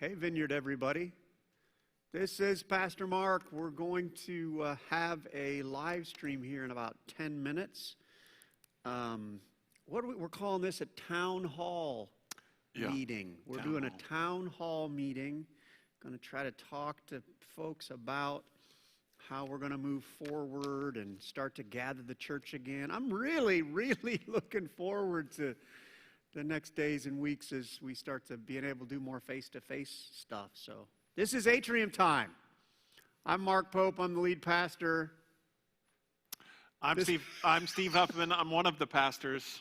Hey, Vineyard, everybody. This is Pastor Mark. We're going to have a live stream here in about 10 minutes. We're calling this a town hall meeting. We're doing a town hall meeting. Going to try to talk to folks about how we're going to move forward and start to gather the church again. I'm really, really looking forward to the next days and weeks as we start to being able to do more face-to-face stuff. So this is Atrium time. I'm Mark Pope. I'm the lead pastor. I'm Steve Huffman. I'm one of the pastors.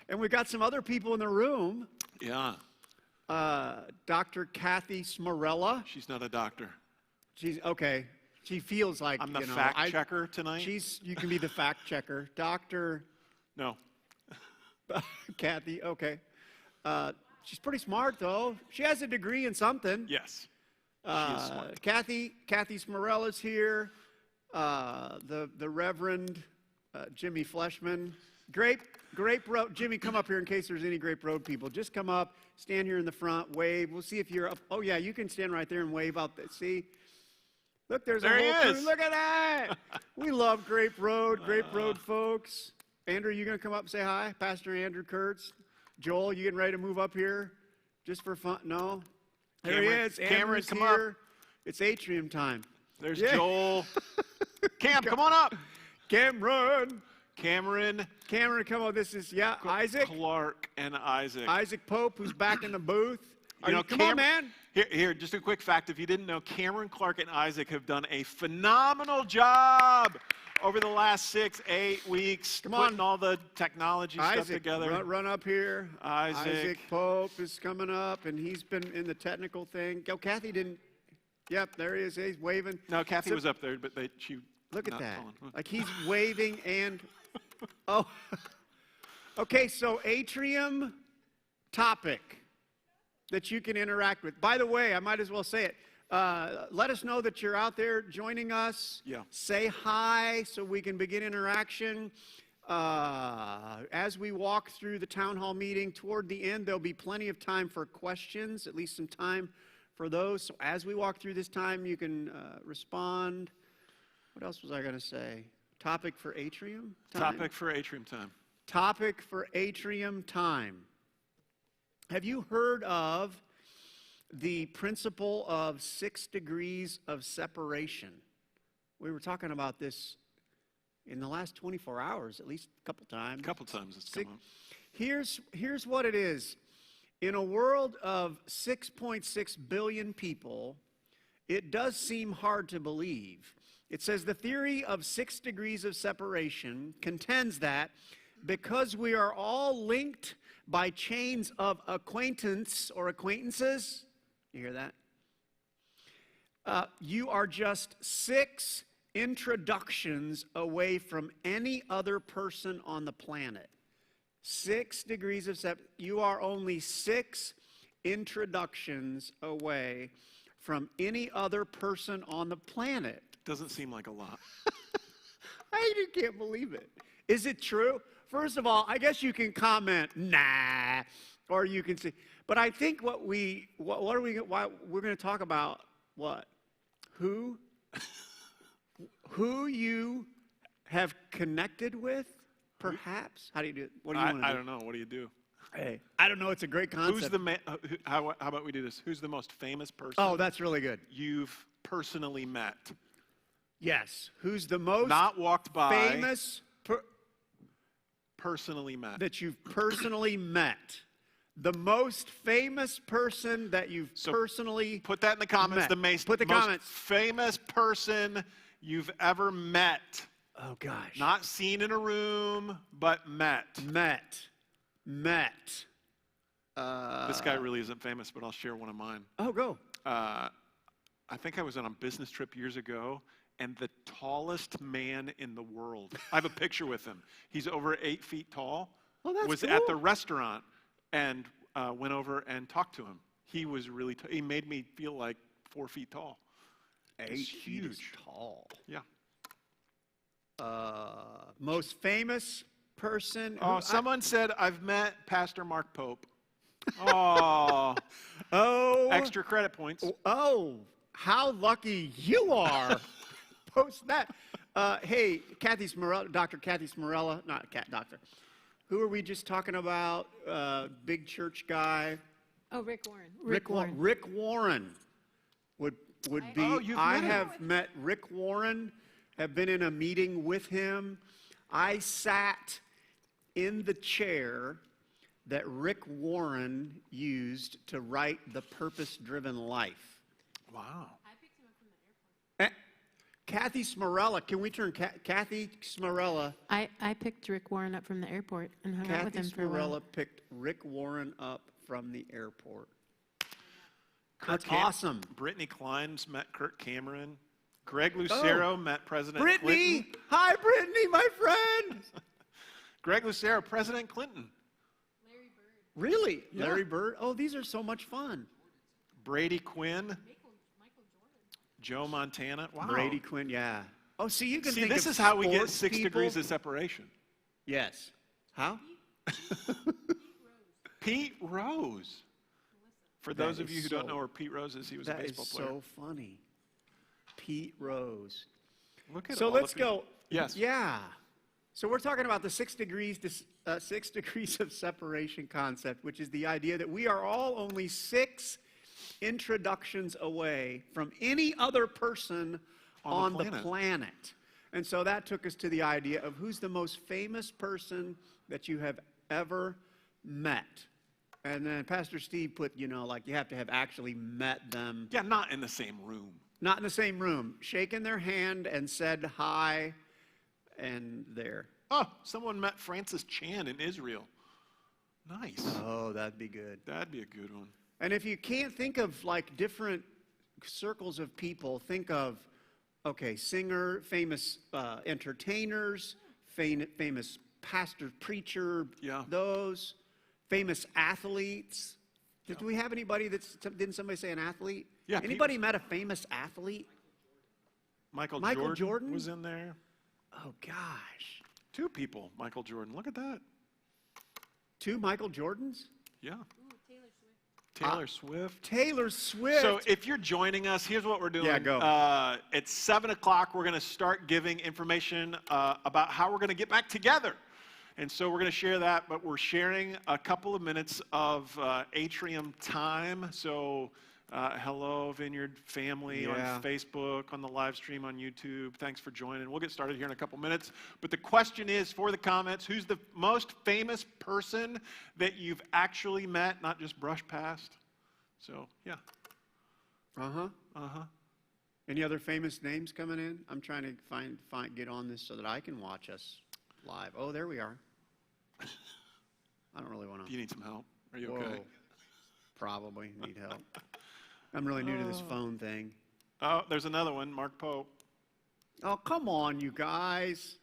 And we've got some other people in the room. Yeah. Dr. Kathy Smarella. She's not a doctor. She's okay. She feels like I'm the fact checker tonight. You can be the fact checker, Doctor. No. Kathy. Okay. She's pretty smart though. She has a degree in something. Yes. She is smart. Kathy Smarella's here. The Reverend Jimmy Fleshman. Grape Road. Jimmy, come up here in case there's any Grape Road people. Just come up, stand here in the front, wave. We'll see if you're up. Oh yeah, you can stand right there and wave out there. See? Look, there's there a whole crew. Look at that. We love Grape Road folks. Andrew, you gonna come up and say hi? Pastor Andrew Kurtz. Joel, you getting ready to move up here? Just for fun? No? There he is. Cameron, come here. up. It's Atrium time. There's Joel. Cam, come on up. Cameron, come on. This is, Isaac. Clark and Isaac. Isaac Pope, who's back in the booth. Come on, man. Here, just a quick fact. If you didn't know, Cameron, Clark, and Isaac have done a phenomenal job over the last 6-8 weeks. Putting all the technology stuff together. Run up here. Isaac Pope is coming up, and he's been in the technical thing. Kathy didn't. Yep, there he is. He's waving. No, Kathy was up there, but she. Look at that. Like he's waving and. Oh. Okay, so Atrium topic that you can interact with. By the way, I might as well say it. Let us know that you're out there joining us. Yeah. Say hi so we can begin interaction. As we walk through the town hall meeting, toward the end, there'll be plenty of time for questions, at least some time for those. So as we walk through this time, you can respond. What else was I going to say? Topic for Atrium time? Topic for Atrium time. Topic for Atrium time. Have you heard of the principle of 6 degrees of separation? We were talking about this in the last 24 hours, at least a couple times. A couple times it's come up. Here's what it is. In a world of 6.6 billion people, it does seem hard to believe. It says the theory of 6 degrees of separation contends that because we are all linked by chains of acquaintance or acquaintances, you hear that? You are just 6 introductions away from any other person on the planet. 6 degrees of separation. You are only 6 introductions away from any other person on the planet. Doesn't seem like a lot. I just can't believe it. Is it true? First of all, I guess you can comment, nah, or you can say, but I think why we're going to talk about what? Who you have connected with, perhaps? How do you do it? What do you want to do? I don't know. What do you do? Hey, I don't know. It's a great concept. Who's the man? How about we do this? Who's the most famous person? Oh, that's really good. You've personally met. Yes. Who's the most not walked by, famous personally met. That you've personally met. The most famous person that you've personally put that in the comments. Met. The most famous person you've ever met. Oh gosh. Not seen in a room, but met. Met. This guy really isn't famous, but I'll share one of mine. Oh, go. I think I was on a business trip years ago, and the tallest man in the world, I have a picture with him. He's over 8 feet tall. Oh, that's was cool. At the restaurant and went over and talked to him. He was really he made me feel like 4 feet tall. 8 feet is tall. Yeah. Most famous person? Someone said, I've met Pastor Mark Pope. Oh, Oh, extra credit points. oh, how lucky you are. Post that. Hey, Kathy Smarella, Dr. Kathy Smarella, not cat doctor. Who are we just talking about? Big church guy. Oh, Rick Warren. Rick Warren would be. Oh, you've I met him. have met Rick Warren. Have been in a meeting with him. I sat in the chair that Rick Warren used to write The Purpose-Driven Life. Wow. I picked him up from the airport. Kathy Smarella, can we turn Kathy Smarella? I picked Rick Warren up from the airport and hung out with Kathy him for a while. Smarella picked Rick Warren up from the airport. Kirk That's awesome. Brittany Klein's met Kirk Cameron. Greg Lucero met President Brittany! Clinton. Hi, Brittany, my friend! Greg Lucero, President Clinton. Larry Bird. Really? Yeah. Larry Bird? Oh, these are so much fun. Brady Quinn. Michael Jordan. Joe Montana. Wow. Brady Quinn, yeah. Oh, see, you can See, think this of is how we get sports 6 people. degrees of separation. Yes. How? Pete Rose. For That those of is you who don't so- know where Pete Rose is, he was a That is baseball player. so funny. Pete Rose. Look at So all let's the people. go. Yes. Yeah. So we're talking about the 6 degrees of separation concept, which is the idea that we are all only 6 introductions away from any other person on the planet. And so that took us to the idea of who's the most famous person that you have ever met. And then Pastor Steve put, like you have to have actually met them. Yeah, not in the same room. Not in the same room. Shaken their hand and said hi and there. Oh, someone met Francis Chan in Israel. Nice. Oh, that'd be good. That'd be a good one. And if you can't think of like different circles of people, think of, okay, singer, famous entertainers, famous pastor, preacher, Yeah. those, famous athletes. Do we have anybody didn't somebody say an athlete? Yeah, Anybody met a famous athlete? Michael Jordan was in there. Oh, gosh. 2 people. Michael Jordan. Look at that. 2 Michael Jordans? Yeah. Ooh, Taylor Swift. Taylor Swift. Taylor Swift. So if you're joining us, here's what we're doing. Yeah, go. At 7 o'clock, we're going to start giving information about how we're going to get back together. And so we're going to share that, but we're sharing a couple of minutes of atrium time. So hello, Vineyard family Yeah. on Facebook, on the live stream on YouTube. Thanks for joining. We'll get started here in a couple minutes. But the question is, for the comments, who's the most famous person that you've actually met, not just brushed past? So, yeah. Uh-huh. Uh-huh. Any other famous names coming in? I'm trying to get on this so that I can watch us live. Oh, there we are. I don't really want Do to. you need some help? Are you okay? Probably need help. I'm really new to this phone thing. Oh, there's another one, Mark Pope. Oh, come on, you guys.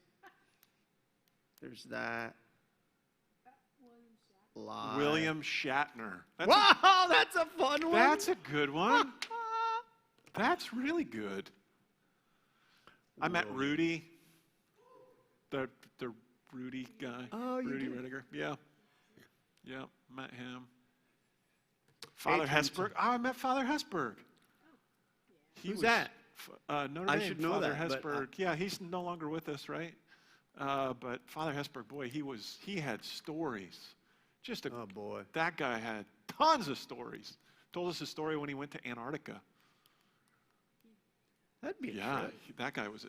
There's that. Live. William Shatner. Wow, that's a fun one. That's a good one. That's really good. I met Rudy, the Rudy guy. Oh, you Rudy did? Ridiger. Yeah. Yeah, met him. Father Atrium Hesburgh. Oh, I met Father Hesburgh. Who's that? Notre I Dame, should know Father that, but, Hesburgh. Yeah, he's no longer with us, right? But Father Hesburgh, boy, he had stories. Oh, boy. That guy had tons of stories. Told us a story when he went to Antarctica. That'd be a Yeah, trip. that guy was a.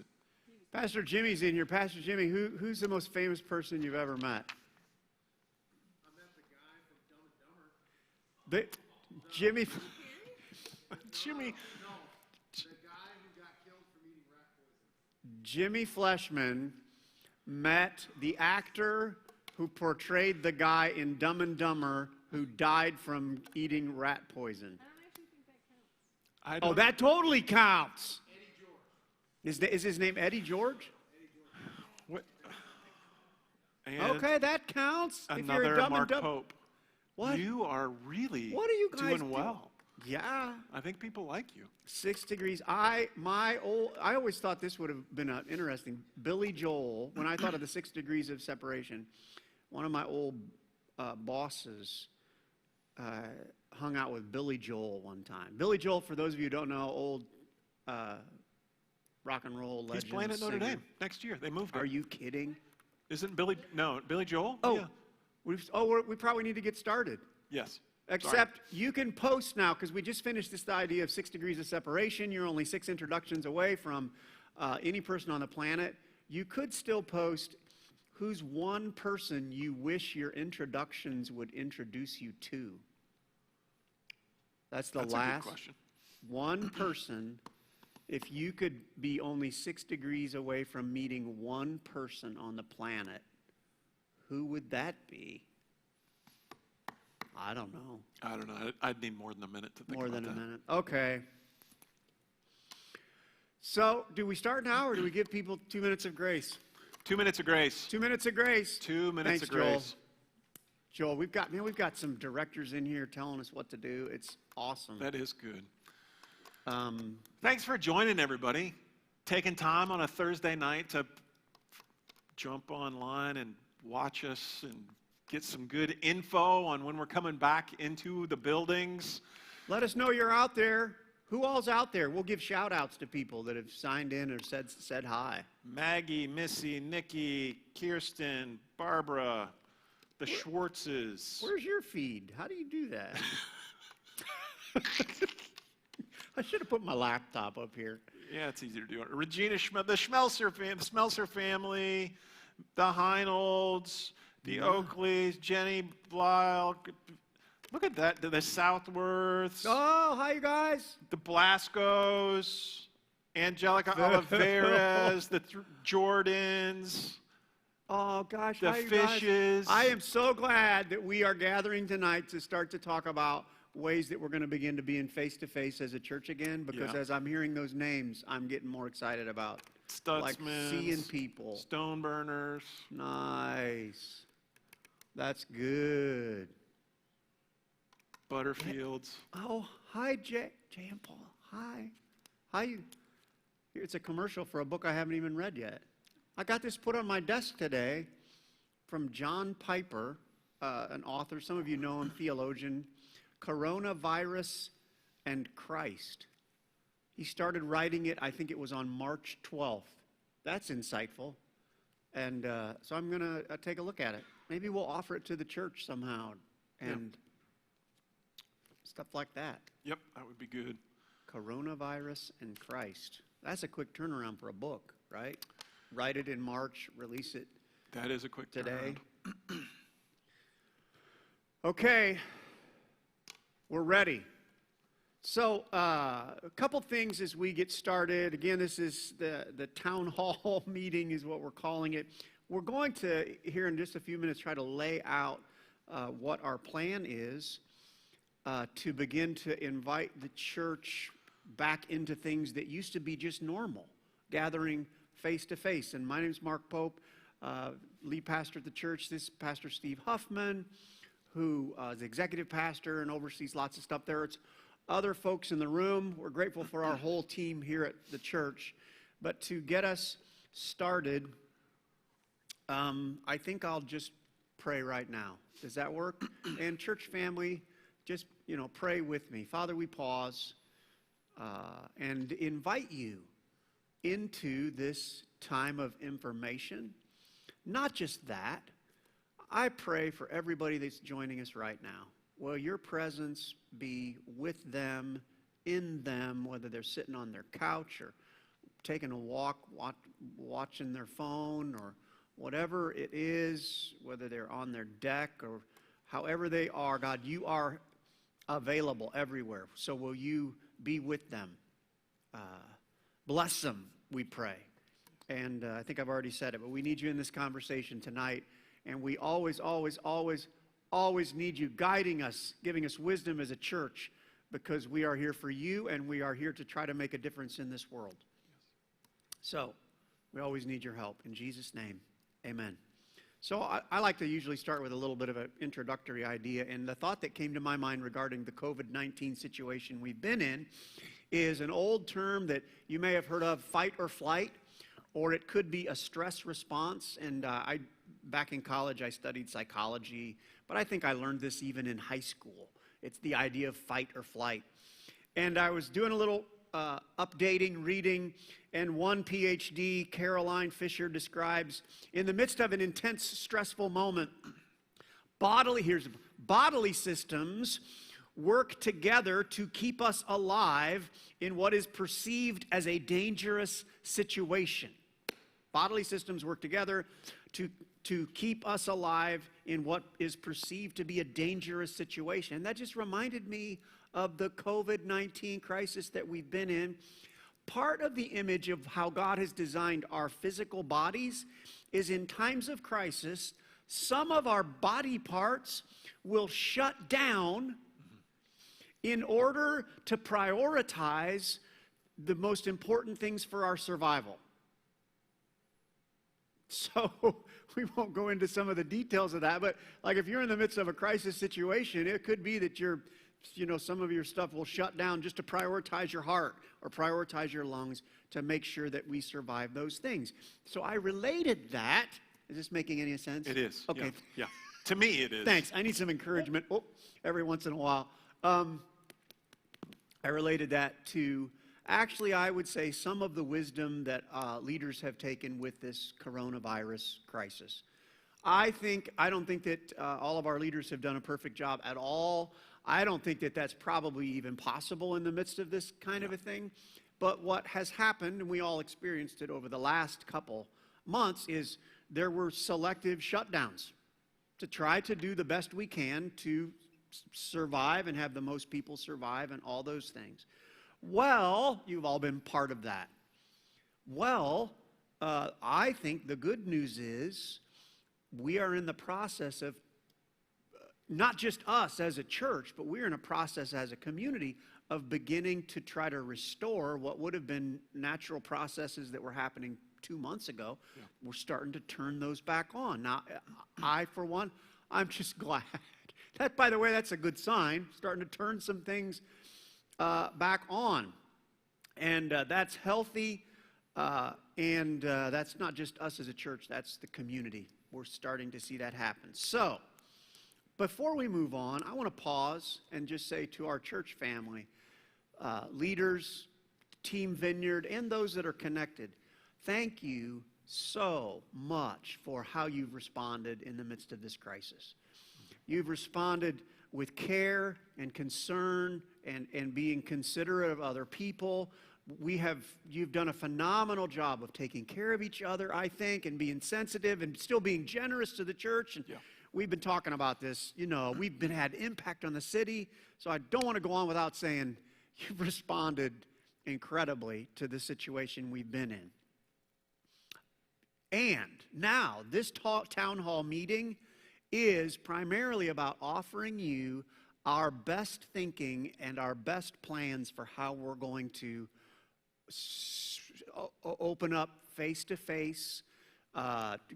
Pastor Jimmy's in here. Pastor Jimmy, who's the most famous person you've ever met? I met the guy from Dumb and Dumber. Jimmy. Jimmy. No, the guy who got killed from eating rat poison. Jimmy Fleshman met the actor who portrayed the guy in Dumb and Dumber who died from eating rat poison. I Oh, don't- that totally counts. Eddie George. Is his name Eddie George? What? And Okay, that counts. If you're another a Dumb Mark and Dumber. Pope. What? You are really What are you guys doing well. Yeah. I think people like you. 6 degrees. I always thought this would have been interesting. Billy Joel, when I thought of the 6 degrees of separation, one of my old bosses hung out with Billy Joel one time. Billy Joel, for those of you who don't know, old rock and roll legend. He's playing at Notre singer. Dame next year. They moved Are it. you kidding? Isn't Billy Joel? Oh, Yeah. we probably need to get started. Yes. Except you can post now, because we just finished this idea of 6 degrees of separation. You're only 6 introductions away from any person on the planet. You could still post who's one person you wish your introductions would introduce you to. That's the That's a last good question. one person. If you could be only 6 degrees away from meeting one person on the planet, who would that be? I don't know. I don't know. I'd need more than a minute to think More about than a that. minute. Okay. So, do we start now, or do we give people 2 minutes of grace? 2 minutes of grace. 2 minutes of grace. 2 minutes Thanks, of grace. Joel, we've got some directors in here telling us what to do. It's awesome. That is good. Thanks for joining, everybody. Taking time on a Thursday night to jump online and watch us and get some good info on when we're coming back into the buildings. Let us know you're out there. Who all's out there? We'll give shout outs to people that have signed in or said hi. Maggie, Missy, Nikki, Kirsten, Barbara, the Schwartzes. Where's your feed? How do you do that? I should have put my laptop up here. Yeah, it's easy to do. Regina the Schmelzer family, the Heinolds, the Oakleys, Jenny Blyle. Look at that. The Southworths, Oh, hi, you guys. the Blascos, Angelica Oliveras, the Jordans, Oh, gosh, the hi, you guys. Fishes. I am so glad that we are gathering tonight to start to talk about ways that we're going to begin to be in face-to-face as a church again, because Yeah. as I'm hearing those names, I'm getting more excited about like Stutzmans, seeing people. Stoneburners. Nice. That's good. Butterfields. Oh, hi, Jay and Paul. Hi. How you? Here, it's a commercial for a book I haven't even read yet. I got this put on my desk today from John Piper, an author. Some of you know him, theologian. Coronavirus and Christ. He started writing it, I think it was on March 12th. That's insightful. And so I'm going to take a look at it. Maybe we'll offer it to the church somehow and stuff like that. Yep, that would be good. Coronavirus and Christ. That's a quick turnaround for a book, right? Write it in March, release it That is a quick today. turnaround. Okay, we're ready. So, a couple things as we get started. Again, this is the town hall meeting is what we're calling it. We're going to, here in just a few minutes, try to lay out what our plan is to begin to invite the church back into things that used to be just normal, gathering face-to-face. And my name's Mark Pope, lead pastor at the church. This is Pastor Steve Huffman, who is executive pastor and oversees lots of stuff there. It's other folks in the room. We're grateful for our whole team here at the church. But to get us started, I think I'll just pray right now. Does that work? And church family, just, pray with me. Father, we pause and invite you into this time of information. Not just that. I pray for everybody that's joining us right now. Will your presence be with them, in them, whether they're sitting on their couch or taking a walk, watching their phone, or whatever it is, whether they're on their deck or however they are. God, you are available everywhere. So will you be with them? Bless them, we pray. And I think I've already said it, but we need you in this conversation tonight. And we always, always, always, always need you guiding us, giving us wisdom as a church, because we are here for you and we are here to try to make a difference in this world. So we always need your help. In Jesus' name, amen. So I like to usually start with a little bit of an introductory idea. And the thought that came to my mind regarding the COVID-19 situation we've been in is an old term that you may have heard of, fight or flight, or it could be a stress response. And back in college, I studied psychology, but I think I learned this even in high school. It's the idea of fight or flight. And I was doing a little updating, reading, and one PhD, Caroline Fisher, describes in the midst of an intense, stressful moment, bodily systems work together to keep us alive in what is perceived as a dangerous situation. Bodily systems work together to keep us alive in what is perceived to be a dangerous situation. And that just reminded me of the COVID-19 crisis that we've been in. Part of the image of how God has designed our physical bodies is in times of crisis, some of our body parts will shut down in order to prioritize the most important things for our survival. So we won't go into some of the details of that, but like if you're in the midst of a crisis situation, it could be that some of your stuff will shut down just to prioritize your heart or prioritize your lungs to make sure that we survive those things. So I related that. Is this making any sense? It is. Okay. Yeah. To me, it is. Thanks. I need some encouragement every once in a while. I related that to, actually, I would say some of the wisdom that leaders have taken with this coronavirus crisis. I don't think that all of our leaders have done a perfect job at all. I don't think that that's probably even possible in the midst of this kind of a thing. But what has happened, and we all experienced it over the last couple months, is there were selective shutdowns to try to do the best we can to survive and have the most people survive and all those things. Well, you've all been part of that. Well, I think the good news is we are in the process of, not just us as a church, but we're in a process as a community of beginning to try to restore what would have been natural processes that were happening 2 months ago. Yeah. We're starting to turn those back on. Now, I, for one, I'm just glad. That, by the way, that's a good sign, starting to turn some things back on. And that's healthy, and that's not just us as a church, that's the community. We're starting to see that happen. So, before we move on, I want to pause and just say to our church family, leaders, Team Vineyard, and those that are connected, thank you so much for how you've responded in the midst of this crisis. You've responded with care and concern and being considerate of other people. You've done a phenomenal job of taking care of each other, I think, and being sensitive and still being generous to the church. And we've been talking about this, we've had impact on the city, so I don't want to go on without saying you've responded incredibly to the situation we've been in. And now, this town hall meeting is primarily about offering you our best thinking and our best plans for how we're going to open up face-to-face,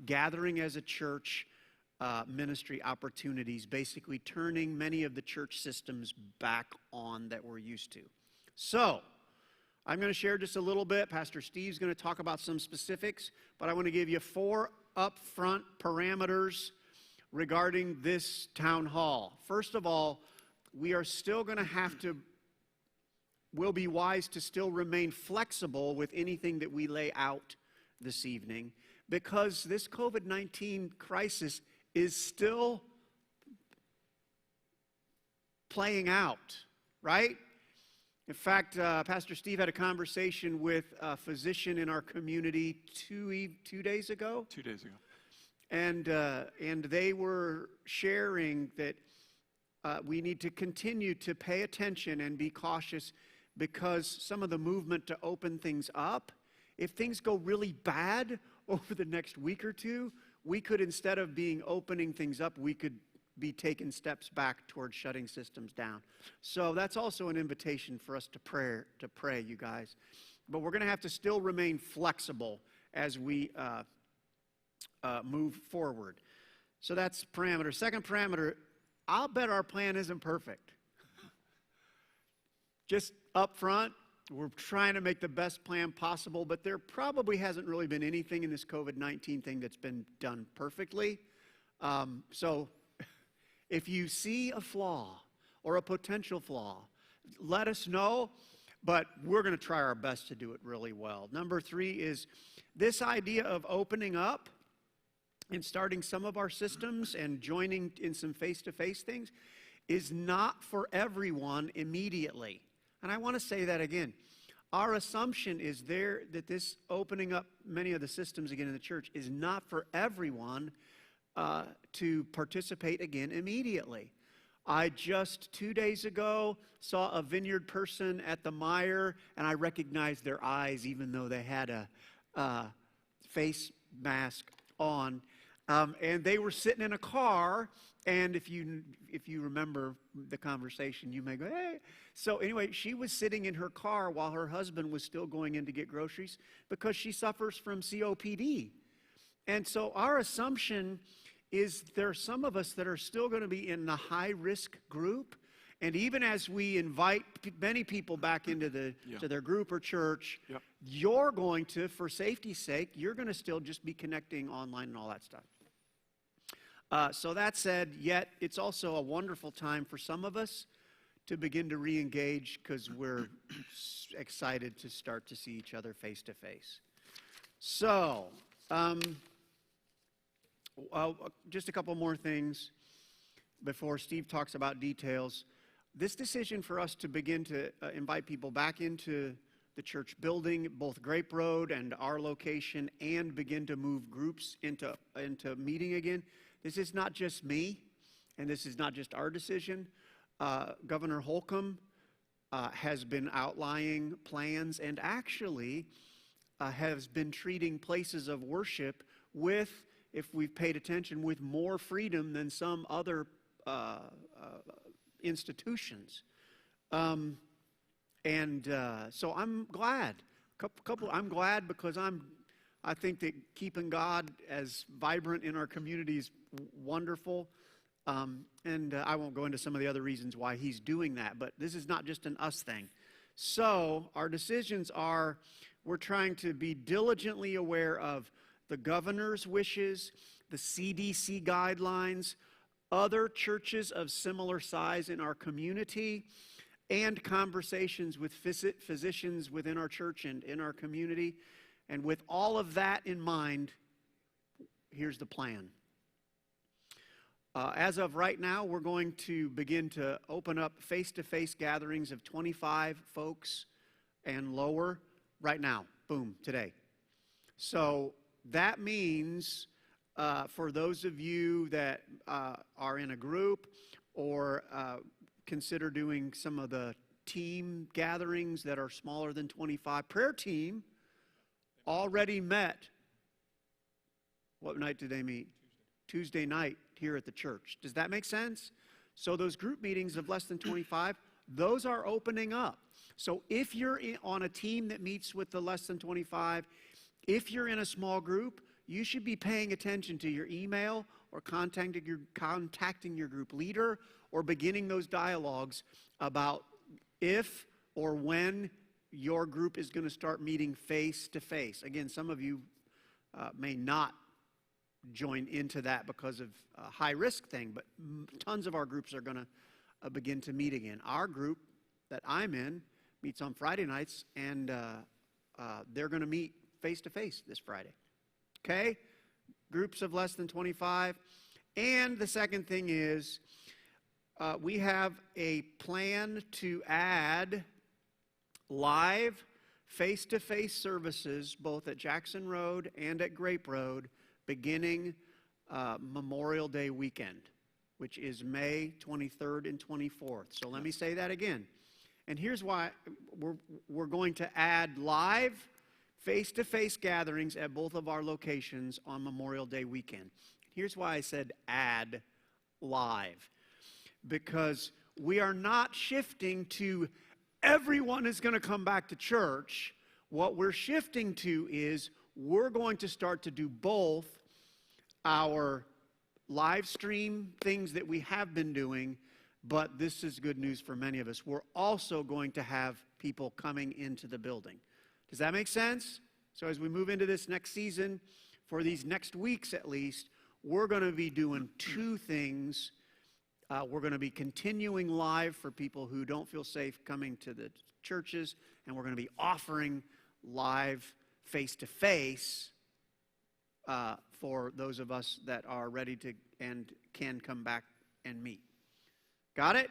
gathering as a church, ministry opportunities, basically turning many of the church systems back on that we're used to. So, I'm going to share just a little bit. Pastor Steve's going to talk about some specifics, but I want to give you 4 upfront parameters regarding this town hall. First of all, we are still going to we'll be wise to still remain flexible with anything that we lay out this evening, because this COVID-19 crisis is still playing out, right? In fact, Pastor Steve had a conversation with a physician in our community 2 days ago. 2 days ago. And they were sharing that we need to continue to pay attention and be cautious, because some of the movement to open things up, if things go really bad over the next week or two, we could, instead of opening things up, we could be taking steps back towards shutting systems down. So that's also an invitation for us to pray, you guys. But we're going to have to still remain flexible as we move forward. So that's parameter. Second parameter, I'll bet our plan isn't perfect. Just up front, we're trying to make the best plan possible, but there probably hasn't really been anything in this COVID-19 thing that's been done perfectly. So if you see a flaw or a potential flaw, let us know, but we're going to try our best to do it really well. Number 3 is this idea of opening up and starting some of our systems and joining in some face-to-face things is not for everyone immediately. And I want to say that again. Our assumption is that this opening up many of the systems again in the church is not for everyone to participate again immediately. I just 2 days ago saw a Vineyard person at the Meijer, and I recognized their eyes even though they had a face mask on. And they were sitting in a car, and if you remember the conversation, you may go, hey. So anyway, she was sitting in her car while her husband was still going in to get groceries because she suffers from COPD. And so our assumption is there are some of us that are still going to be in the high-risk group. And even as we invite many people back into to their group or church, you're going to, for safety's sake, you're going to still just be connecting online and all that stuff. So that said, yet it's also a wonderful time for some of us to begin to re-engage because we're excited to start to see each other face to face. So, just a couple more things before Steve talks about details. This decision for us to begin to invite people back into the church building, both Grape Road and our location, and begin to move groups into meeting again. This is not just me, and this is not just our decision. Governor Holcomb has been outlining plans and actually has been treating places of worship with, if we've paid attention, with more freedom than some other institutions. So I'm glad. I'm glad because I think that keeping God as vibrant in our community is wonderful. And I won't go into some of the other reasons why he's doing that, but this is not just an us thing. So our decisions are, we're trying to be diligently aware of the governor's wishes, the CDC guidelines, other churches of similar size in our community, and conversations with physicians within our church and in our community. And with all of that in mind, here's the plan. As of right now, we're going to begin to open up face-to-face gatherings of 25 folks and lower right now. Boom, today. So that means for those of you that are in a group or consider doing some of the team gatherings that are smaller than 25, prayer team already met. What night did they meet? Tuesday night here at the church. Does that make sense? So those group meetings of less than 25, those are opening up. So if you're on a team that meets with the less than 25, if you're in a small group, you should be paying attention to your email or contacting your group leader or beginning those dialogues about if or when your group is going to start meeting face to face. Again, some of you may not join into that because of a high risk thing, but tons of our groups are going to begin to meet again. Our group that I'm in meets on Friday nights, and they're going to meet face to face this Friday. Okay? Groups of less than 25. And the second thing is we have a plan to add live face-to-face services both at Jackson Road and at Grape Road beginning Memorial Day weekend, which is May 23rd and 24th. So let me say that again. And here's why we're going to add live face-to-face gatherings at both of our locations on Memorial Day weekend. Here's why I said add live. Because we are not shifting to everyone is going to come back to church. What we're shifting to is we're going to start to do both our live stream things that we have been doing, but this is good news for many of us. We're also going to have people coming into the building. Does that make sense? So as we move into this next season, for these next weeks at least, we're going to be doing two things We're going to be continuing live for people who don't feel safe coming to the churches, and we're going to be offering live face-to-face for those of us that are ready to and can come back and meet. Got it?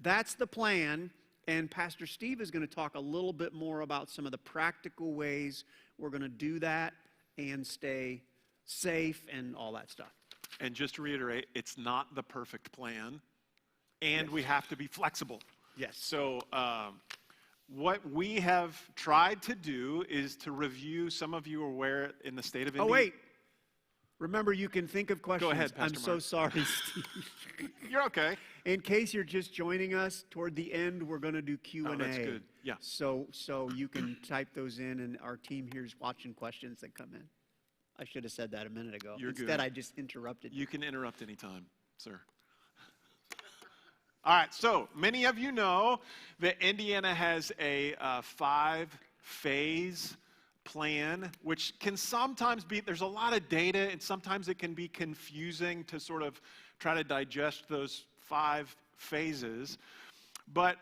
That's the plan, and Pastor Steve is going to talk a little bit more about some of the practical ways we're going to do that and stay safe and all that stuff. And just to reiterate, it's not the perfect plan, and we have to be flexible. Yes. So what we have tried to do is to review, some of you are aware in the state of Indiana. Oh, wait. Remember, you can think of questions. Go ahead, Pastor I'm so Mark. sorry, Steve. You're okay. In case you're just joining us, toward the end, we're going to do Q&A. Oh, that's good. Yeah. So you can type those in, and our team here is watching questions that come in. I should have said that a minute ago. You're Instead, good. I just interrupted you. You can interrupt anytime, sir. All right, so many of you know that Indiana has a 5-phase plan, which can sometimes be, there's a lot of data, and sometimes it can be confusing to sort of try to digest those 5 phases. But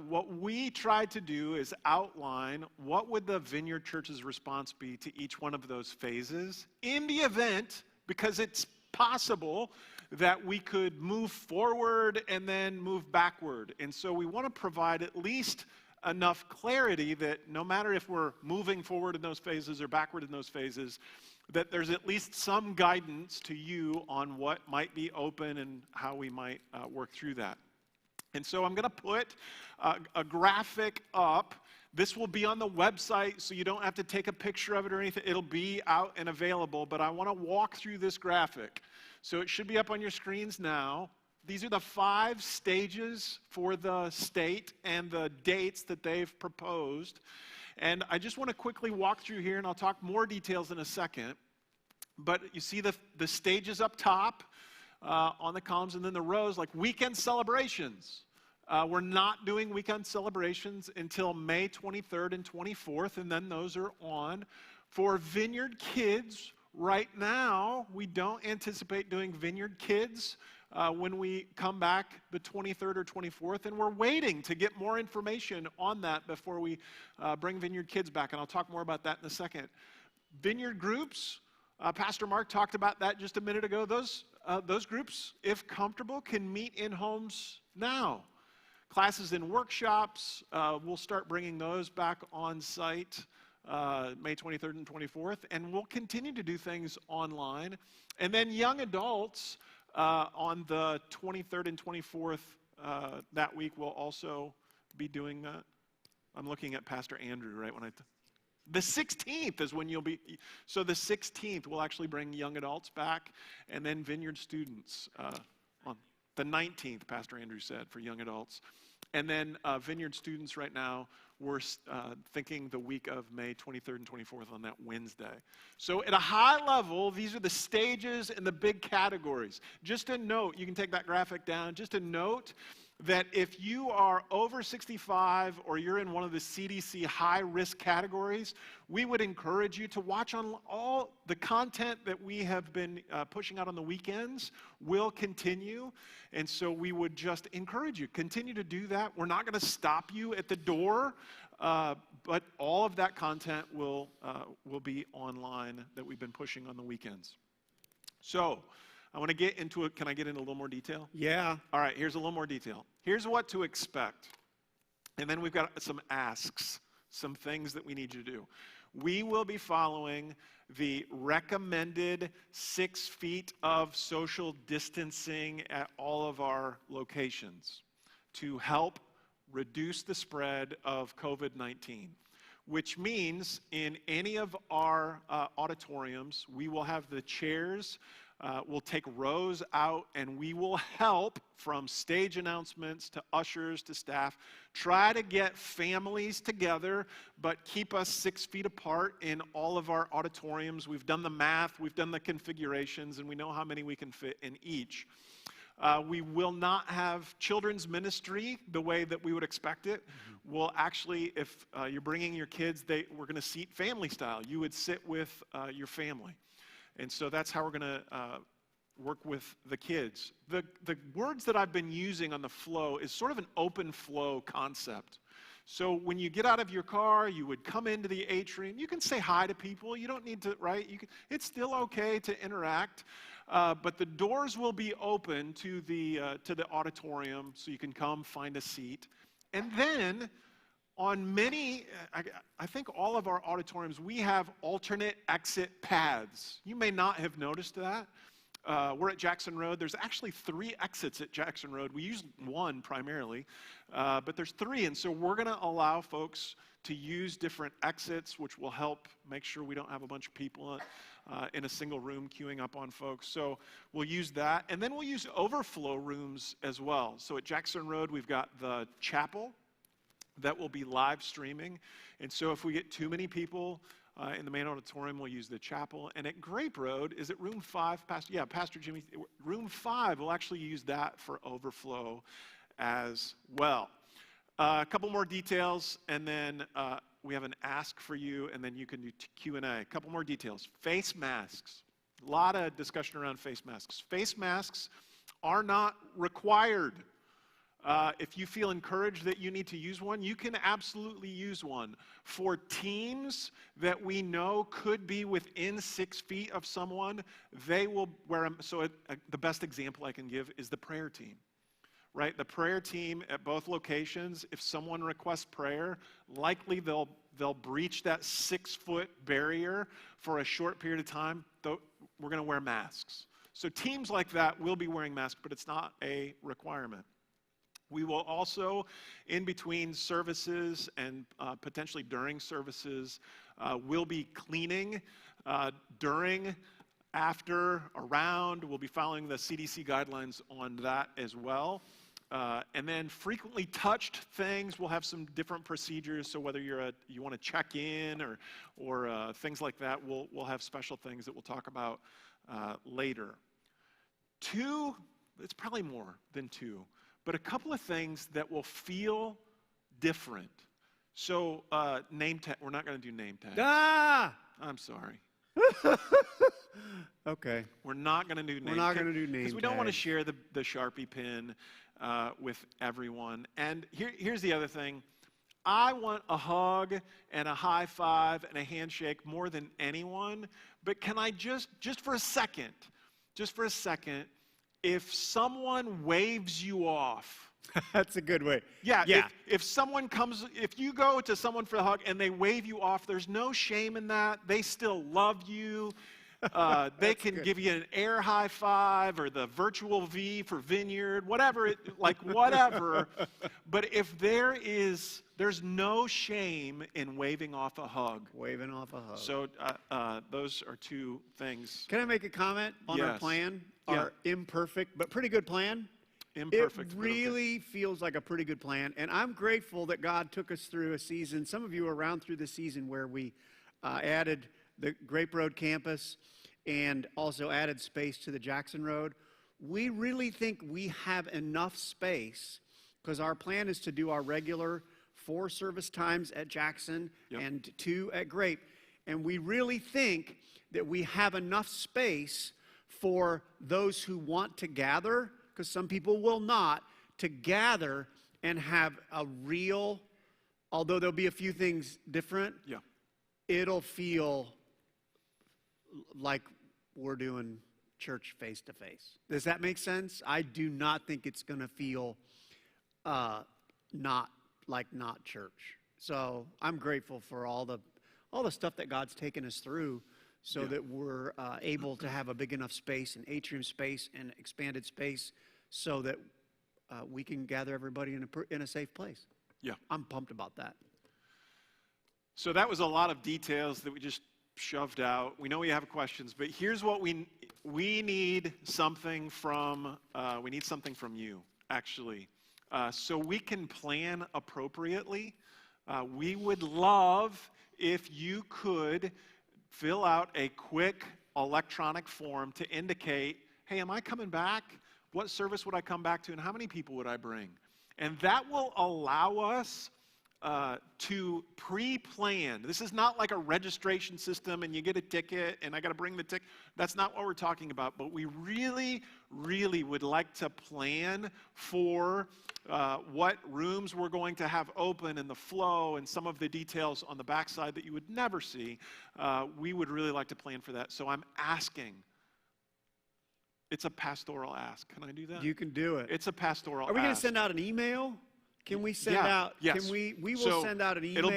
what we tried to do is outline what would the Vineyard Church's response be to each one of those phases in the event, because it's possible that we could move forward and then move backward. And so we want to provide at least enough clarity that no matter if we're moving forward in those phases or backward in those phases, that there's at least some guidance to you on what might be open and how we might work through that. And so I'm going to put a graphic up. This will be on the website, so you don't have to take a picture of it or anything. It'll be out and available, but I want to walk through this graphic. So it should be up on your screens now. These are the 5 stages for the state and the dates that they've proposed. And I just want to quickly walk through here, and I'll talk more details in a second. But you see the stages up top on the columns, and then the rows, like weekend celebrations. We're not doing weekend celebrations until May 23rd and 24th, and then those are on. For Vineyard Kids, right now, we don't anticipate doing Vineyard Kids when we come back the 23rd or 24th, and we're waiting to get more information on that before we bring Vineyard Kids back, and I'll talk more about that in a second. Vineyard groups, Pastor Mark talked about that just a minute ago. Those groups, if comfortable, can meet in homes now. Classes and workshops, we'll start bringing those back on site May 23rd and 24th, and we'll continue to do things online. And then young adults on the 23rd and 24th that week we'll also be doing that. I'm looking at Pastor Andrew right when the 16th is when you'll be, so the 16th we'll actually bring young adults back, and then Vineyard students on the 19th, Pastor Andrew said, for young adults. And then Vineyard students right now, we're thinking the week of May 23rd and 24th on that Wednesday. So at a high level, these are the stages and the big categories. Just a note, you can take that graphic down, just a note that if you are over 65 or you're in one of the CDC high-risk categories, we would encourage you to watch on all the content that we have been pushing out on the weekends will continue. And so we would just encourage you, continue to do that. We're not going to stop you at the door, but all of that content will be online that we've been pushing on the weekends. So I want to get into it. Can I get into a little more detail? Yeah. All right, here's a little more detail. Here's what to expect. And then we've got some asks, some things that we need you to do. We will be following the recommended 6 feet of social distancing at all of our locations to help reduce the spread of COVID-19, which means in any of our auditoriums, we will have the chairs. We'll take rows out, and we will help from stage announcements to ushers to staff try to get families together, but keep us 6 feet apart in all of our auditoriums. We've done the math, we've done the configurations, and we know how many we can fit in each. We will not have children's ministry the way that we would expect it. We'll actually, if you're bringing your kids, we're going to seat family style. You would sit with your family. And so that's how we're going to work with the kids. The words that I've been using on the flow is sort of an open flow concept. So when you get out of your car, you would come into the atrium. You can say hi to people. You don't need to, right? It's still okay to interact, but the doors will be open to the auditorium, so you can come find a seat. And then on many, I think all of our auditoriums, we have alternate exit paths. You may not have noticed that. We're at Jackson Road. There's actually 3 exits at Jackson Road. We use 1 primarily, but there's 3. And so we're going to allow folks to use different exits, which will help make sure we don't have a bunch of people in a single room queuing up on folks. So we'll use that. And then we'll use overflow rooms as well. So at Jackson Road, we've got the chapel that will be live streaming. And so if we get too many people in the main auditorium, we'll use the chapel. And at Grape Road, is it room 5? Pastor Jimmy, room 5, we'll actually use that for overflow as well. A couple more details, and then we have an ask for you, and then you can do Q&A. A couple more details. Face masks. A lot of discussion around face masks. Face masks are not required. If you feel encouraged that you need to use one, you can absolutely use one. For teams that we know could be within 6 feet of someone, they will wear them. So the best example I can give is the prayer team, right? The prayer team at both locations, if someone requests prayer, likely they'll breach that 6-foot barrier for a short period of time. Though we're going to wear masks. So teams like that will be wearing masks, but it's not a requirement. We will also, in between services and potentially during services, we'll be cleaning during, after, around. We'll be following the CDC guidelines on that as well. And then frequently touched things, we'll have some different procedures. So whether you want to check in or things like that, we'll have special things that we'll talk about later. 2, it's probably more than 2. But a couple of things that will feel different. So name tag, we're not going to do name tags. I'm sorry. Okay. We're not going to do name tags. We're not going to do name tags. Because we don't want to share the Sharpie pin with everyone. And here's the other thing. I want a hug and a high five and a handshake more than anyone. But can I just for a second, if someone waves you off. That's a good way. Yeah. If someone comes, if you go to someone for the hug and they wave you off, there's no shame in that. They still love you. They can give you an air high five or the virtual V for Vineyard, whatever. Whatever. But if there's no shame in waving off a hug. Waving off a hug. So those are 2 things. Can I make a comment on our plan? Yeah. Our imperfect but pretty good plan? Imperfect. It really feels like a pretty good plan. And I'm grateful that God took us through a season. Some of you were around through the season where we added the Grape Road campus and also added space to the Jackson Road. We really think we have enough space because our plan is to do our regular 4 service times at Jackson and 2 at Grape. And we really think that we have enough space for those who want to gather, because some people will not, to gather and have a real, although there'll be a few things different, it'll feel like we're doing church face-to-face. Does that make sense? I do not think it's going to feel not church. So I'm grateful for all the stuff that God's taken us through so that we're able to have a big enough space, an atrium space, and expanded space so that we can gather everybody in a safe place. Yeah. I'm pumped about that. So that was a lot of details that we just shoved out. We know we have questions, but here's what we need something from you, actually. So we can plan appropriately. We would love if you could fill out a quick electronic form to indicate, hey, am I coming back? What service would I come back to, and how many people would I bring? And that will allow us to pre-plan. This is not like a registration system and you get a ticket and I got to bring the ticket. That's not what we're talking about. But we really, really would like to plan for what rooms we're going to have open and the flow and some of the details on the backside that you would never see. We would really like to plan for that. So I'm asking. It's a pastoral ask. Can I do that? You can do it. It's a pastoral Are we going to ask. send out an email? Can we send Yeah, out? yes. Can we will So send out an email.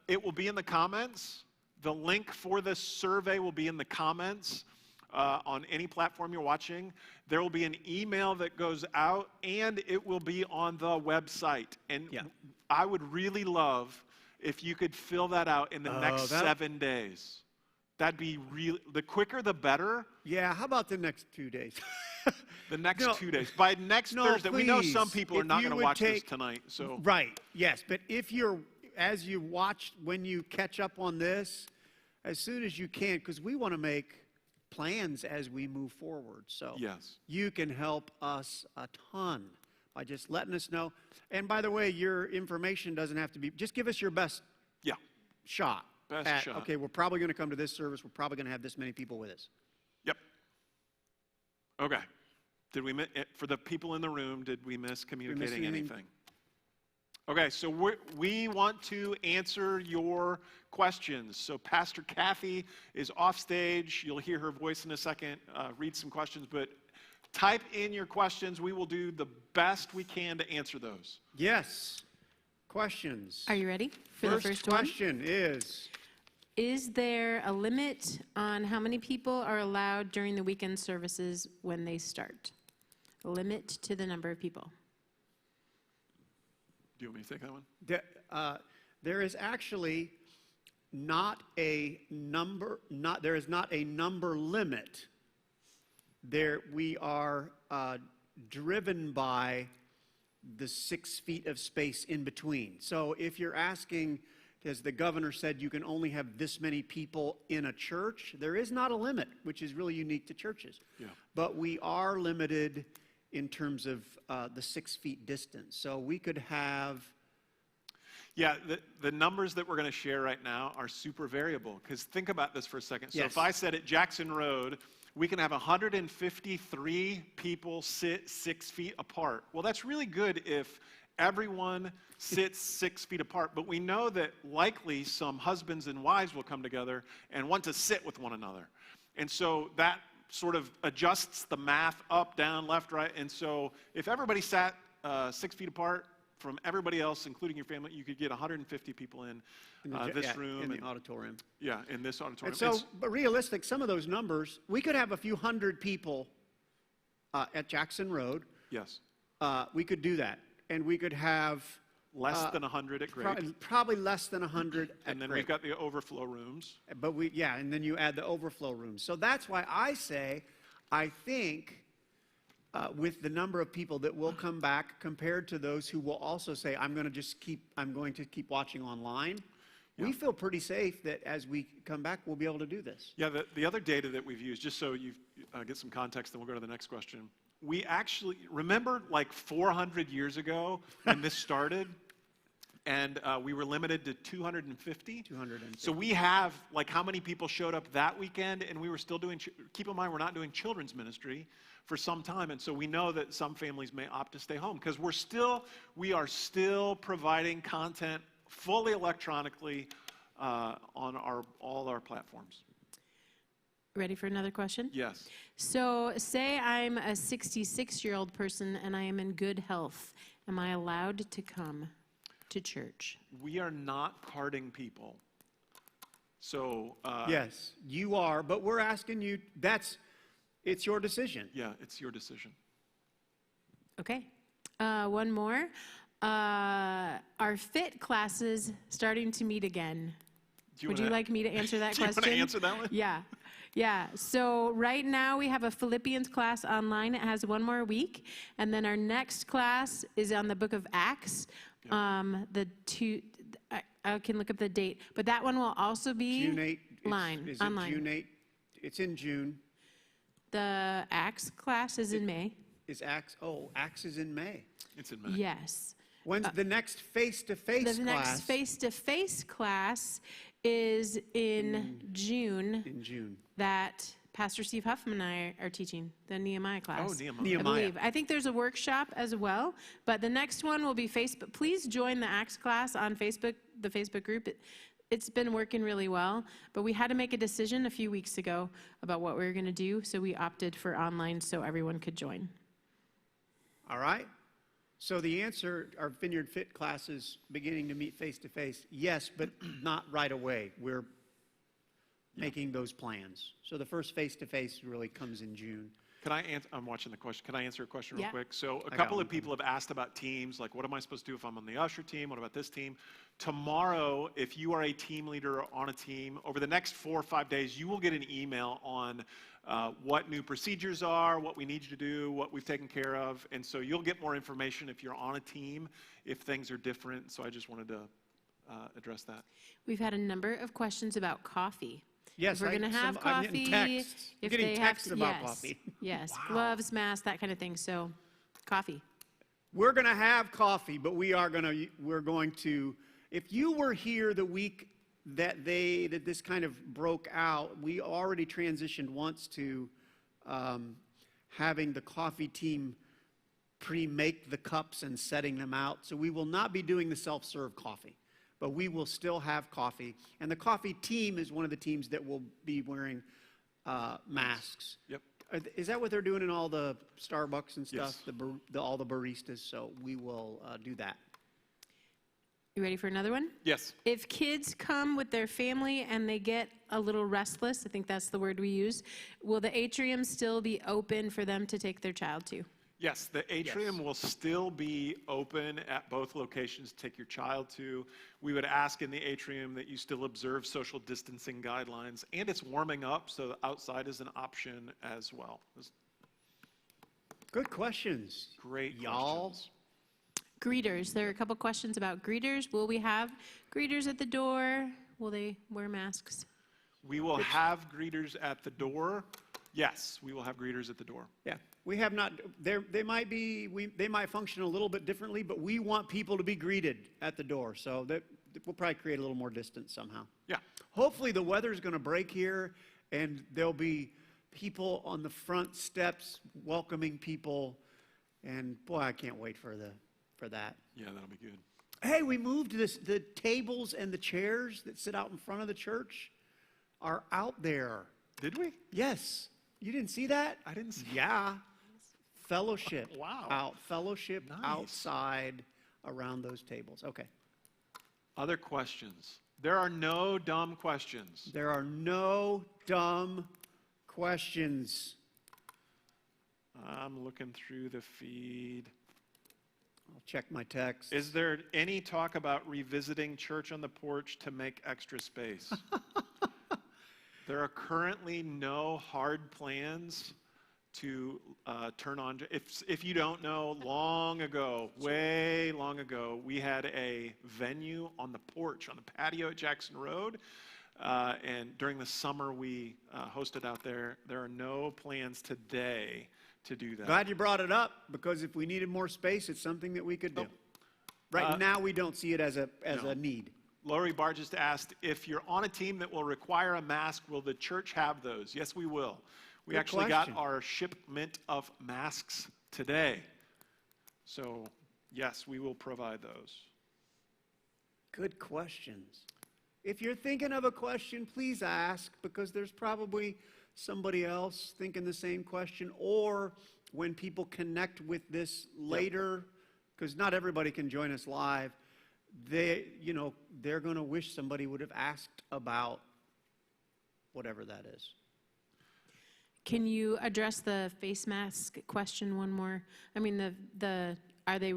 It will be in the comments. The link for this survey will be in the comments on any platform you're watching. There will be an email that goes out, and it will be on the website. And Yeah. I would really love if you could fill that out in the next 7 days. That'd be really, the quicker the better. Yeah, how about the next 2 days? The next No. 2 days. By next No, Thursday, we know please, some people are if not you going to would watch this take- tonight. So Right, yes. But if you're, as you watch, when you catch up on this, as soon as you can, because we want to make plans as we move forward. So yes. you can help us a ton by just letting us know. And by the way, your information doesn't have to be, just give us your best Yeah. shot. Best shot. Okay, we're probably going to come to this service. We're probably going to have this many people with us. Yep. Okay. Did we miss, for the people in the room, did we miss communicating anything? anything? Okay, so we want to answer your questions. So Pastor Kathy is off stage. You'll hear her voice in a second, read some questions, but type in your questions. We will do the best we can to answer those. Yes. Questions. Are you ready for the first one? question Is there a limit on how many people are allowed during the weekend services when they start? A limit to the number of people. Do you want me to take that one? There is actually not a number. There is not a number limit. We are driven by the 6 feet of space in between. So if you're asking, as the governor said, you can only have this many people in a church, there is not a limit, which is really unique to churches. Yeah. But we are limited in terms of the 6 feet distance. So we could have... Yeah, the numbers that we're going to share right now are super variable, because think about this for a second. So Yes. if I said at Jackson Road, we can have 153 people sit 6 feet apart. Well, that's really good if everyone sits 6 feet apart, but we know that likely some husbands and wives will come together and want to sit with one another. And so that sort of adjusts the math up, down, left, right. And so if everybody sat 6 feet apart from everybody else, including your family, you could get 150 people in this room. in the and, auditorium. yeah, in this auditorium. And so, but realistic, some of those numbers, we could have a few hundred people at Jackson Road. Yes. We could do that. And we could have... Less than 100 at Greg. Probably less than 100 at And then Greg. we've got the overflow rooms. But and then you add the overflow rooms. So that's why I say, I think with the number of people that will come back compared to those who will also say, I'm going to keep watching online. Yeah. We feel pretty safe that as we come back, we'll be able to do this. Yeah, the other data that we've used, just so you get some context, then we'll go to the next question. We actually, remember like 400 years ago when this started? And we were limited to 250. 250. So we have, like, how many people showed up that weekend, and we were still doing, keep in mind, we're not doing children's ministry for some time, and so we know that some families may opt to stay home, because we are still providing content fully electronically on all our platforms. Ready for another question? Yes. So say I'm a 66-year-old person and I am in good health. Am I allowed to come to church? We are not carding people. So Yes, you are, but we're asking you, it's your decision. yeah, it's your decision. Okay. One more. Are fit classes starting to meet again? Would you like me to answer that Do you question? want to answer that one? Yeah. Yeah. So right now we have a Philippians class online. It has one more week. And then our next class is on the book of Acts. I can look up the date. But that one will also be June 8. Is it online. June 8? It's in June. The Acts class is in May. Acts is in May. It's in May. Yes. When's the next face-to-face The class? next face-to-face class is in June. In June. That Pastor Steve Huffman and I are teaching, the Nehemiah class. Oh, Nehemiah. I Nehemiah. believe. I think there's a workshop as well, but the next one will be Facebook. Please join the Acts class on Facebook, the Facebook group. It's been working really well, but we had to make a decision a few weeks ago about what we were going to do, so we opted for online so everyone could join. All right. So the answer, our Vineyard Fit classes beginning to meet face-to-face, yes, but not right away. We're making those plans. So the first face-to-face really comes in June. Can I answer? I'm watching the question. Can I answer a question real Yeah. quick? So a got couple one of people have asked about teams, like what am I supposed to do if I'm on the usher team? What about this team? Tomorrow, if you are a team leader on a team, over the next 4 or 5 days, you will get an email on what new procedures are, what we need you to do, what we've taken care of. And so you'll get more information if you're on a team, if things are different. So I just wanted to address that. We've had a number of questions about coffee. Yes, If we're going to have I'm coffee, getting texts. I'm if getting they texts have, about yes, coffee. Yes, gloves, masks, that kind of thing. So, coffee. We're going to have coffee, but we're going to, if you were here the week that this kind of broke out, we already transitioned once to having the coffee team pre-make the cups and setting them out. So we will not be doing the self-serve coffee, but we will still have coffee. And the coffee team is one of the teams that will be wearing masks. Yep. Is that what they're doing in all the Starbucks and stuff? Yes. All the baristas, so we will do that. You ready for another one? Yes. If kids come with their family and they get a little restless, I think that's the word we use, will the atrium still be open for them to take their child to? Yes, the atrium will still be open at both locations to take your child to. We would ask in the atrium that you still observe social distancing guidelines, and it's warming up, so the outside is an option as well. Good questions. Great y'all. questions. Greeters. There are a couple questions about greeters. Will we have greeters at the door? Will they wear masks? We will have greeters at the door. Yes, we will have greeters at the door. Yeah, we have not. They might function a little bit differently, but we want people to be greeted at the door. So that we'll probably create a little more distance somehow. Yeah. Hopefully the weather's going to break here, and there'll be people on the front steps welcoming people. And boy, I can't wait for that. Yeah, that'll be good. Hey, we moved the tables and the chairs that sit out in front of the church are out there. Did we? Yes. You didn't see that? I didn't see. Yeah. Fellowship. Wow. Fellowship Nice. outside around those tables. Okay. Other questions? There are no dumb questions. There are no dumb questions. I'm looking through the feed. I'll check my text. Is there any talk about revisiting church on the porch to make extra space? There are currently no hard plans to turn on. If you don't know, long ago, way long ago, we had a venue on the porch, on the patio at Jackson Road. And during the summer, we hosted out there. There are no plans today to do that. Glad you brought it up, because if we needed more space, it's something that we could do. Right now, we don't see it as a need. Lori Barr just asked, if you're on a team that will require a mask, will the church have those? Yes, we will. We Good actually question. got our shipment of masks today. So, yes, we will provide those. Good questions. If you're thinking of a question, please ask, because there's probably somebody else thinking the same question, or when people connect with this later, because not everybody can join us live, they're going to wish somebody would have asked about whatever that is. Can you address the face mask question one more? I mean, the are they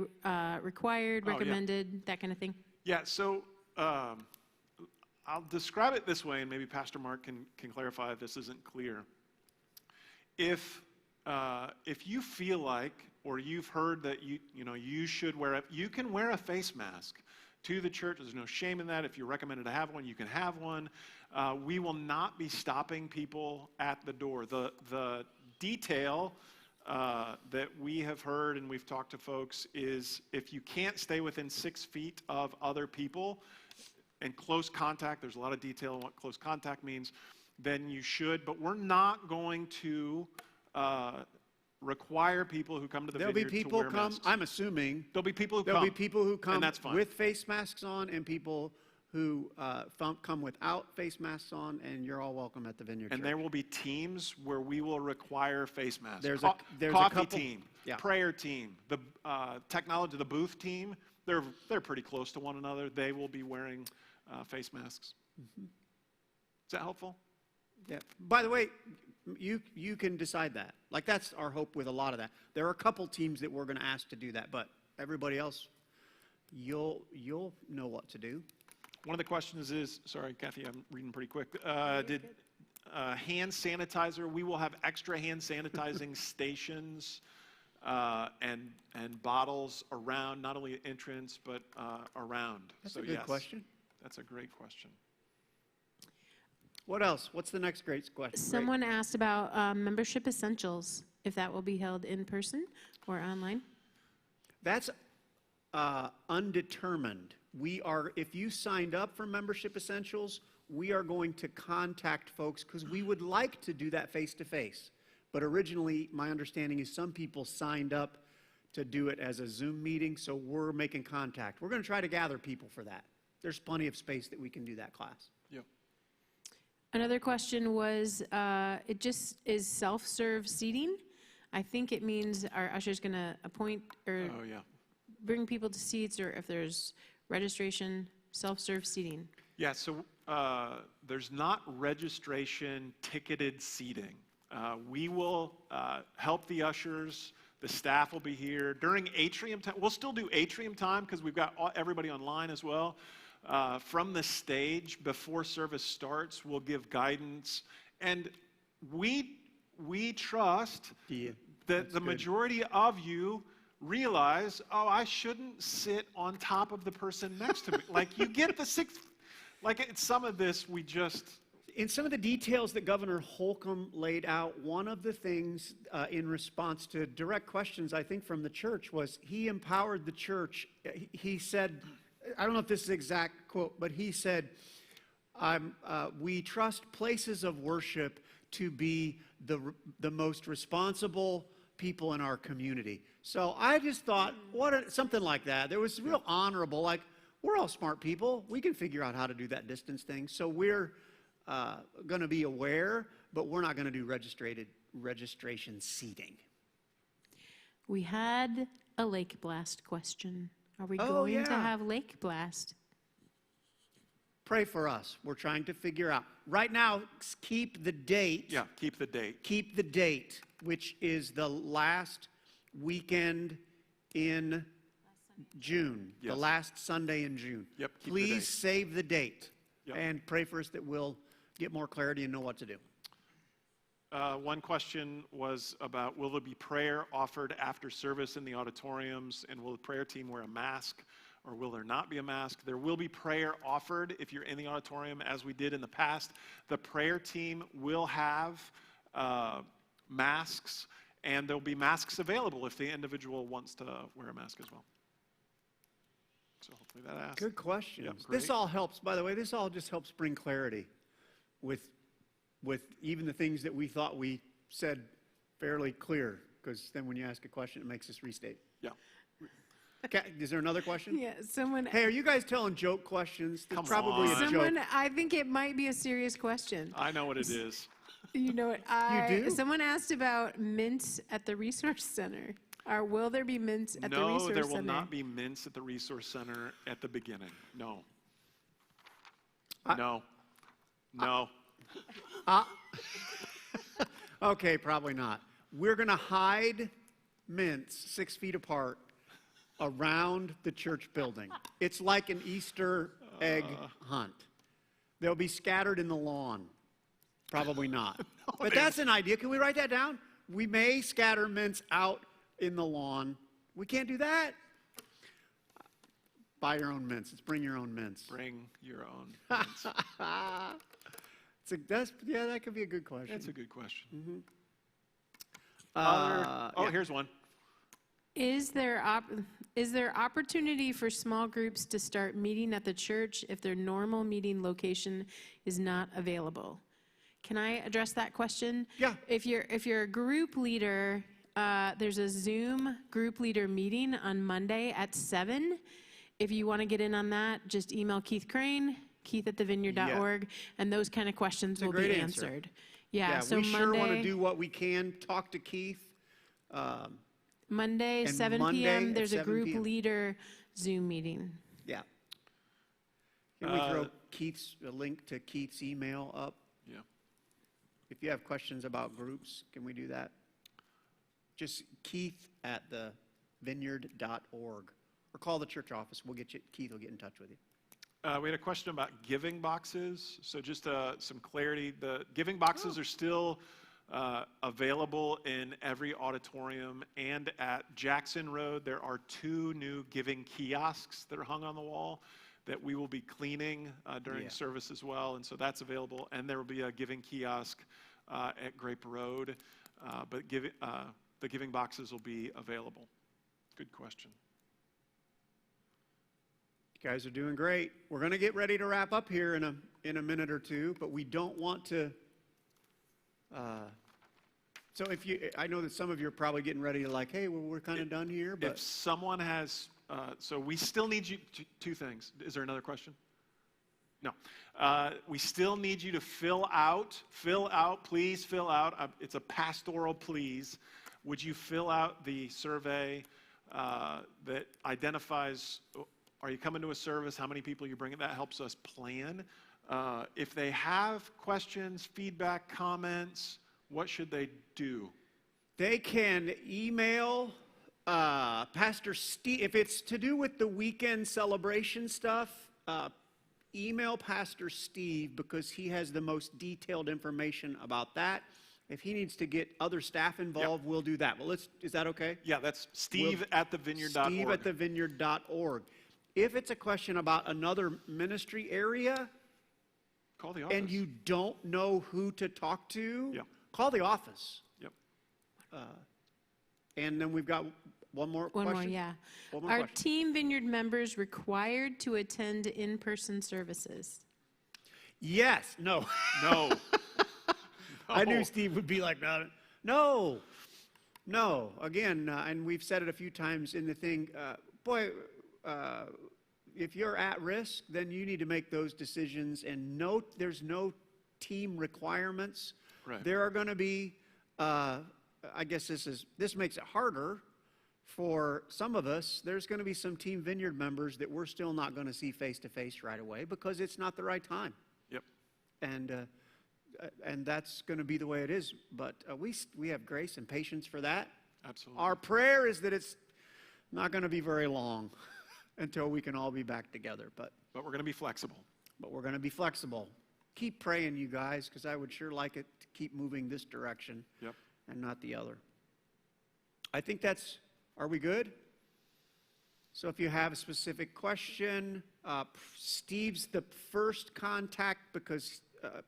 required, Oh, yeah. recommended, that kind of thing? Yeah, so I'll describe it this way, and maybe Pastor Mark can clarify if this isn't clear. If you feel like, or you've heard that you should wear you can wear a face mask to the church. There's no shame in that. If you're recommended to have one, you can have one. We will not be stopping people at the door. The detail that we have heard and we've talked to folks is if you can't stay within 6 feet of other people and close contact, there's a lot of detail on what close contact means, then you should. But we're not going to require people who come to the There'll be vineyard to people wear come, masks. I'm assuming, There'll be people who there'll come. be people who come and that's fine. with face masks on and people who come without face masks on, and you're all welcome at the Vineyard And Church. there will be teams where we will require face masks. There's a coffee couple- team, yeah. prayer team, the technology, the booth team. They're pretty close to one another. They will be wearing face masks. Mm-hmm. Is that helpful? Yeah. By the way, you can decide that. Like, that's our hope with a lot of that. There are a couple teams that we're going to ask to do that, but everybody else, you'll know what to do. One of the questions is, sorry, Kathy, I'm reading pretty quick. Did hand sanitizer, we will have extra hand sanitizing stations and bottles around, not only at entrance, but around. That's so a good yes, question. That's a great question. What else? What's the next great question? Someone asked about membership essentials, if that will be held in person or online. That's undetermined. If you signed up for Membership Essentials, we are going to contact folks because we would like to do that face-to-face. But originally, my understanding is some people signed up to do it as a Zoom meeting, so we're making contact. We're going to try to gather people for that. There's plenty of space that we can do that class. Yep. Another question was, it just is self-serve seating. I think it means our usher's going to appoint or Oh, yeah. bring people to seats, or if there's registration, self-serve seating. Yeah, so there's not registration ticketed seating. We will help the ushers. The staff will be here. During atrium time, we'll still do atrium time because we've got everybody online as well. From the stage, before service starts, we'll give guidance. And we trust that the majority of you realize, oh, I shouldn't sit on top of the person next to me. Like, you get the sixth, like, some of this we just... In some of the details that Governor Holcomb laid out, one of the things in response to direct questions, I think, from the church was he empowered the church. He said, I don't know if this is the exact quote, but he said, we trust places of worship to be the most responsible people in our community. So I just thought, something like that. There was real honorable, like, we're all smart people. We can figure out how to do that distance thing. So we're going to be aware, but we're not going to do registration seating. We had a lake blast question. Are we going to have lake blast? Pray for us. We're trying to figure out. Right now, keep the date. Yeah, keep the date. Keep the date, which is the last weekend in June. Yes. The last Sunday in June. Yep, keep the Please date. save the date. Yep. And pray for us that we'll get more clarity and know what to do. One question was about, will there be prayer offered after service in the auditoriums, and will the prayer team wear a mask, or will there not be a mask? There will be prayer offered if you're in the auditorium, as we did in the past. The prayer team will have masks, and there'll be masks available if the individual wants to wear a mask as well. So hopefully that asks. Good questions. Yep, This great. all helps, by the way, this all just helps bring clarity with even the things that we thought we said fairly clear, because then when you ask a question, it makes us restate. Yeah. Okay, is there another question? Yeah, someone. Hey, are you guys telling joke questions? There's Come probably on. a Someone, joke. I think it might be a serious question. I know what it is. You know what? You do? Someone asked about mints at the resource center. Or will there be mints at the resource No, center? there will not be mints at the resource center at the beginning. No. No. No. Okay, probably not. We're going to hide mints 6 feet apart around the church building. It's like an Easter egg hunt. They'll be scattered in the lawn. Probably not. But that's an idea. Can we write that down? We may scatter mints out in the lawn. We can't do that. Buy your own mints. Let's bring your own mints. Bring your own mints. That could be a good question. That's a good question. Yeah. Here's one. Is there opportunity for small groups to start meeting at the church if their normal meeting location is not available? Can I address that question? Yeah. If you're a group leader, there's a Zoom group leader meeting on Monday at 7. If you want to get in on that, just email Keith Crane, keith@thevineyard.org, and those kind of questions will be great answer. answered. Yeah, so we Monday, sure want to do what we can. Talk to Keith. Monday, and 7 Monday p.m., at there's a 7 group p.m. leader Zoom meeting. Yeah. Can we throw a link to Keith's email up? Yeah. If you have questions about groups, can we do that? Just keith@thevineyard.org. Or call the church office. Keith will get in touch with you. We had a question about giving boxes. So just some clarity. The giving boxes are still available in every auditorium, and at Jackson Road there are 2 new giving kiosks that are hung on the wall that we will be cleaning during service as well, and so that's available. And there will be a giving kiosk at Grape Road, but the giving boxes will be available. Good question. You guys are doing great. We're going to get ready to wrap up here in a minute or two, but we don't want to. So I know that some of you are probably getting ready to hey, well, we're kind of done here. But if someone has, so we still need you to, 2 things. Is there another question? No. We still need you to please fill out. It's a pastoral please. Would you fill out the survey that identifies, are you coming to a service, how many people you bring? That helps us plan. If they have questions, feedback, comments, what should they do? They can email Pastor Steve. If it's to do with the weekend celebration stuff, email Pastor Steve because he has the most detailed information about that. If he needs to get other staff involved, we'll do that. Well, is that okay? Yeah, that's steve@thevineyard.org. Steve@thevineyard.org. If it's a question about another ministry area, call the office. And you don't know who to talk to, call the office. Yep. And then we've got one more question. One more, yeah. One more Are question. Team Vineyard members required to attend in-person services? Yes. No. No. I knew Steve would be like, no. No. Again, and we've said it a few times in the thing, if you're at risk, then you need to make those decisions. And there's no team requirements. Right. There are going to be, I guess this makes it harder for some of us. There's going to be some Team Vineyard members that we're still not going to see face to face right away because it's not the right time. Yep. And that's going to be the way it is. But we have grace and patience for that. Absolutely. Our prayer is that it's not going to be very long until we can all be back together. But we're going to be flexible. Keep praying, you guys, because I would sure like it to keep moving this direction and not the other. I think are we good? So if you have a specific question, Steve's the first contact because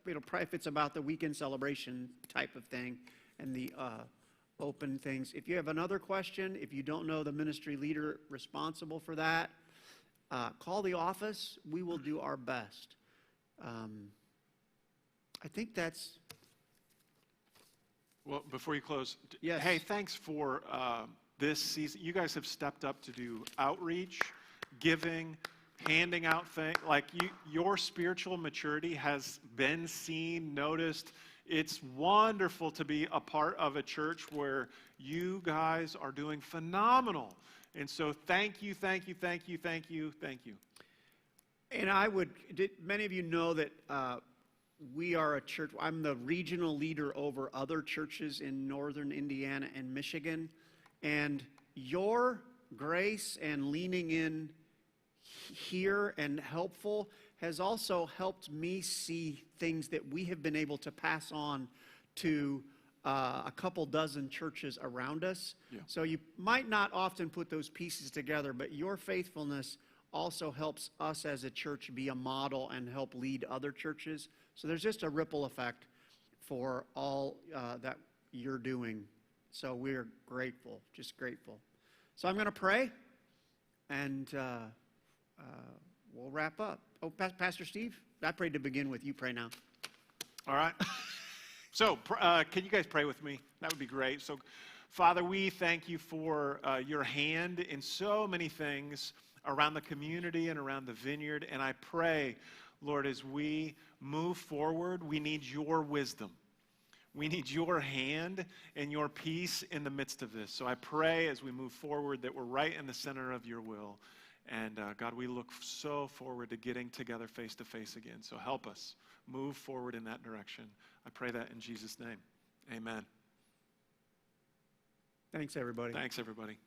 probably if it's about the weekend celebration type of thing and the open things. If you have another question, if you don't know the ministry leader responsible for that, call the office. We will do our best. I think that's... Well, before you close, yes. Hey, thanks for this season. You guys have stepped up to do outreach, giving, handing out things. Your spiritual maturity has been seen, noticed. It's wonderful to be a part of a church where you guys are doing phenomenal. And so thank you. And many of you know that we are a church. I'm the regional leader over other churches in northern Indiana and Michigan. And your grace and leaning in here and helpful has also helped me see things that we have been able to pass on to a couple dozen churches around us. Yeah. So you might not often put those pieces together, but your faithfulness also helps us as a church be a model and help lead other churches. So there's just a ripple effect for all that you're doing So we're grateful, just grateful. So I'm going to pray, and we'll wrap up. Oh, Pastor Steve, I prayed to begin with. You pray now. All right. So can you guys pray with me? That would be great. So, Father, we thank you for your hand in so many things around the community and around the vineyard. And I pray, Lord, as we move forward, we need your wisdom. We need your hand and your peace in the midst of this. So I pray as we move forward that we're right in the center of your will. And God, we look so forward to getting together face to face again. So help us move forward in that direction. I pray that in Jesus' name. Amen. Thanks, everybody. Thanks, everybody.